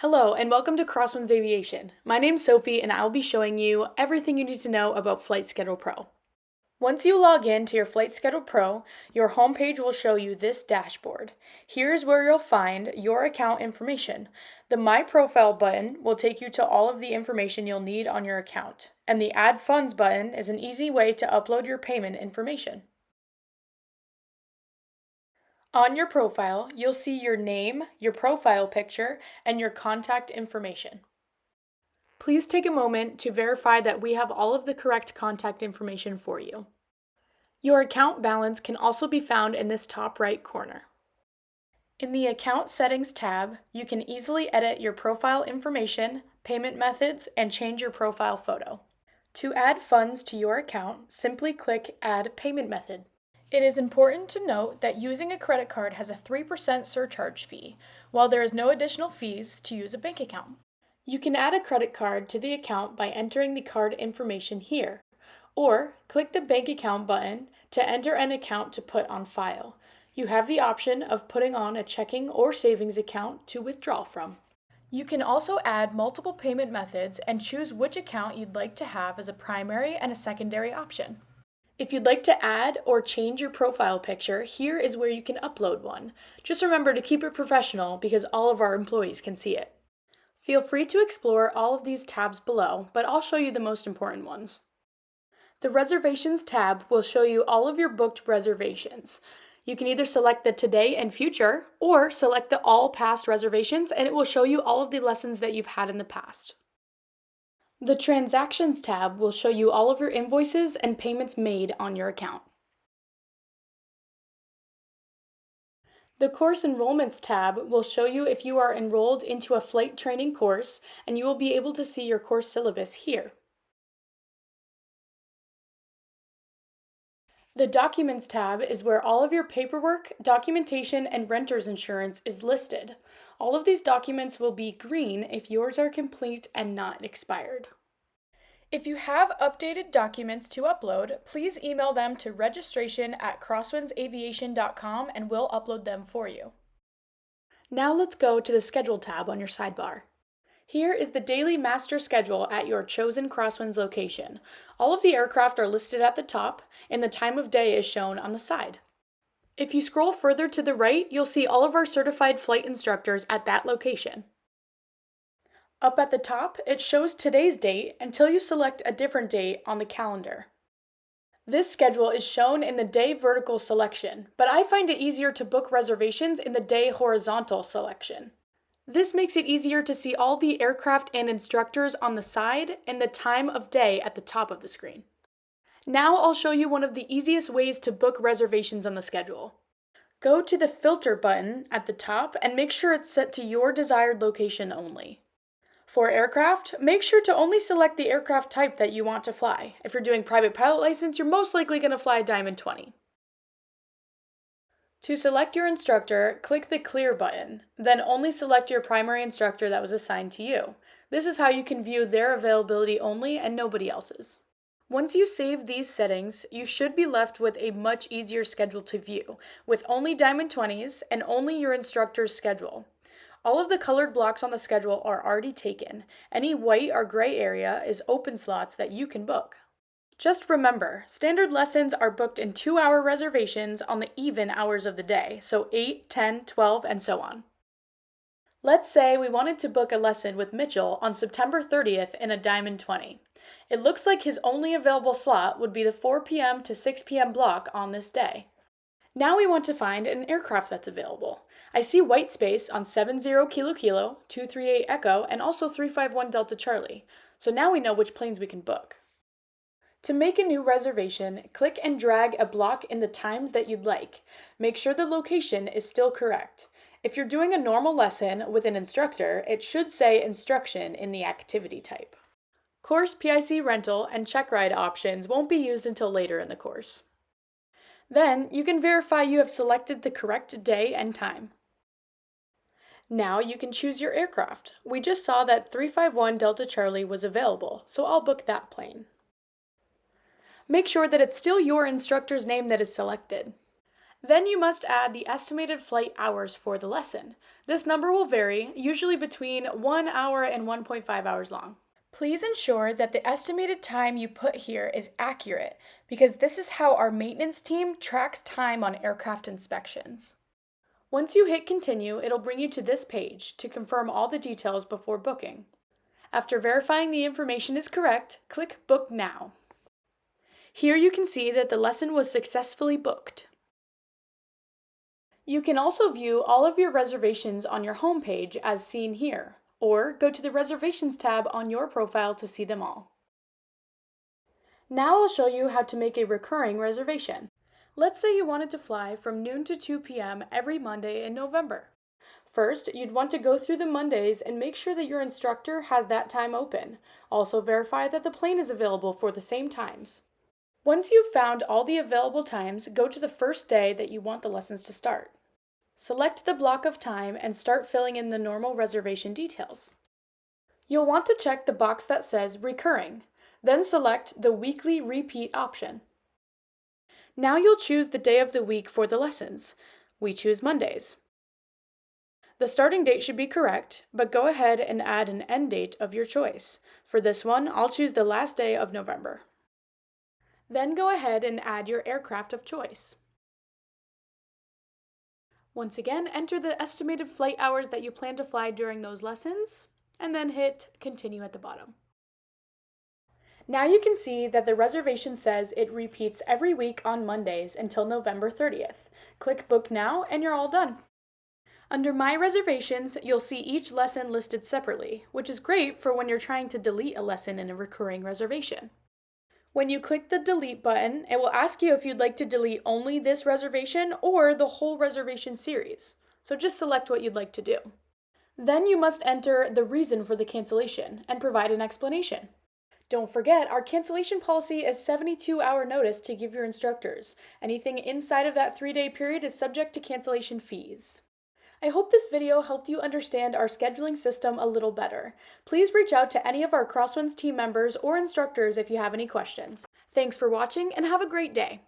Hello and welcome to Crosswinds Aviation. My name's Sophie and I'll be showing you everything you need to know about Flight Schedule Pro. Once you log in to your Flight Schedule Pro, your homepage will show you this dashboard. Here's where you'll find your account information. The My Profile button will take you to all of the information you'll need on your account, and the Add Funds button is an easy way to upload your payment information. On your profile, you'll see your name, your profile picture, and your contact information. Please take a moment to verify that we have all of the correct contact information for you. Your account balance can also be found in this top right corner. In the Account Settings tab, you can easily edit your profile information, payment methods, and change your profile photo. To add funds to your account, simply click Add Payment Method. It is important to note that using a credit card has a 3% surcharge fee, while there is no additional fees to use a bank account. You can add a credit card to the account by entering the card information here, or click the Bank Account button to enter an account to put on file. You have the option of putting on a checking or savings account to withdraw from. You can also add multiple payment methods and choose which account you'd like to have as a primary and a secondary option. If you'd like to add or change your profile picture, here is where you can upload one. Just remember to keep it professional because all of our employees can see it. Feel free to explore all of these tabs below, but I'll show you the most important ones. The Reservations tab will show you all of your booked reservations. You can either select the Today and Future, or select the All Past Reservations, and it will show you all of the lessons that you've had in the past. The Transactions tab will show you all of your invoices and payments made on your account. The Course Enrollments tab will show you if you are enrolled into a flight training course, and you will be able to see your course syllabus here. The Documents tab is where all of your paperwork, documentation, and renter's insurance is listed. All of these documents will be green if yours are complete and not expired. If you have updated documents to upload, please email them to registration@crosswindsaviation.com and we'll upload them for you. Now let's go to the Schedule tab on your sidebar. Here is the daily master schedule at your chosen Crosswinds location. All of the aircraft are listed at the top, and the time of day is shown on the side. If you scroll further to the right, you'll see all of our certified flight instructors at that location. Up at the top, it shows today's date until you select a different date on the calendar. This schedule is shown in the day vertical selection, but I find it easier to book reservations in the day horizontal selection. This makes it easier to see all the aircraft and instructors on the side and the time of day at the top of the screen. Now I'll show you one of the easiest ways to book reservations on the schedule. Go to the Filter button at the top and make sure it's set to your desired location only. For aircraft, make sure to only select the aircraft type that you want to fly. If you're doing private pilot license, you're most likely going to fly a Diamond 20. To select your instructor, click the Clear button, then only select your primary instructor that was assigned to you. This is how you can view their availability only and nobody else's. Once you save these settings, you should be left with a much easier schedule to view, with only Diamond 20s and only your instructor's schedule. All of the colored blocks on the schedule are already taken. Any white or gray area is open slots that you can book. Just remember, standard lessons are booked in 2-hour reservations on the even hours of the day, so 8, 10, 12, and so on. Let's say we wanted to book a lesson with Mitchell on September 30th in a Diamond 20. It looks like his only available slot would be the 4 p.m. to 6 p.m. block on this day. Now we want to find an aircraft that's available. I see white space on 70 Kilo Kilo, 238 Echo, and also 351 Delta Charlie, so now we know which planes we can book. To make a new reservation, click and drag a block in the times that you'd like. Make sure the location is still correct. If you're doing a normal lesson with an instructor, it should say Instruction in the activity type. Course PIC rental and check ride options won't be used until later in the course. Then, you can verify you have selected the correct day and time. Now you can choose your aircraft. We just saw that 351 Delta Charlie was available, so I'll book that plane. Make sure that it's still your instructor's name that is selected. Then you must add the estimated flight hours for the lesson. This number will vary, usually between 1 hour and 1.5 hours long. Please ensure that the estimated time you put here is accurate, because this is how our maintenance team tracks time on aircraft inspections. Once you hit continue, it'll bring you to this page to confirm all the details before booking. After verifying the information is correct, click Book Now. Here you can see that the lesson was successfully booked. You can also view all of your reservations on your homepage as seen here, or go to the Reservations tab on your profile to see them all. Now I'll show you how to make a recurring reservation. Let's say you wanted to fly from noon to 2 p.m. every Monday in November. First, you'd want to go through the Mondays and make sure that your instructor has that time open. Also verify that the plane is available for the same times. Once you've found all the available times, go to the first day that you want the lessons to start. Select the block of time and start filling in the normal reservation details. You'll want to check the box that says Recurring, then select the Weekly Repeat option. Now you'll choose the day of the week for the lessons. We choose Mondays. The starting date should be correct, but go ahead and add an end date of your choice. For this one, I'll choose the last day of November. Then go ahead and add your aircraft of choice. Once again, enter the estimated flight hours that you plan to fly during those lessons, and then hit Continue at the bottom. Now you can see that the reservation says it repeats every week on Mondays until November 30th. Click Book Now and you're all done. Under My Reservations, you'll see each lesson listed separately, which is great for when you're trying to delete a lesson in a recurring reservation. When you click the Delete button, it will ask you if you'd like to delete only this reservation or the whole reservation series. So just select what you'd like to do. Then you must enter the reason for the cancellation and provide an explanation. Don't forget, our cancellation policy is 72-hour notice to give your instructors. Anything inside of that 3-day period is subject to cancellation fees. I hope this video helped you understand our scheduling system a little better. Please reach out to any of our Crosswinds team members or instructors if you have any questions. Thanks for watching and have a great day.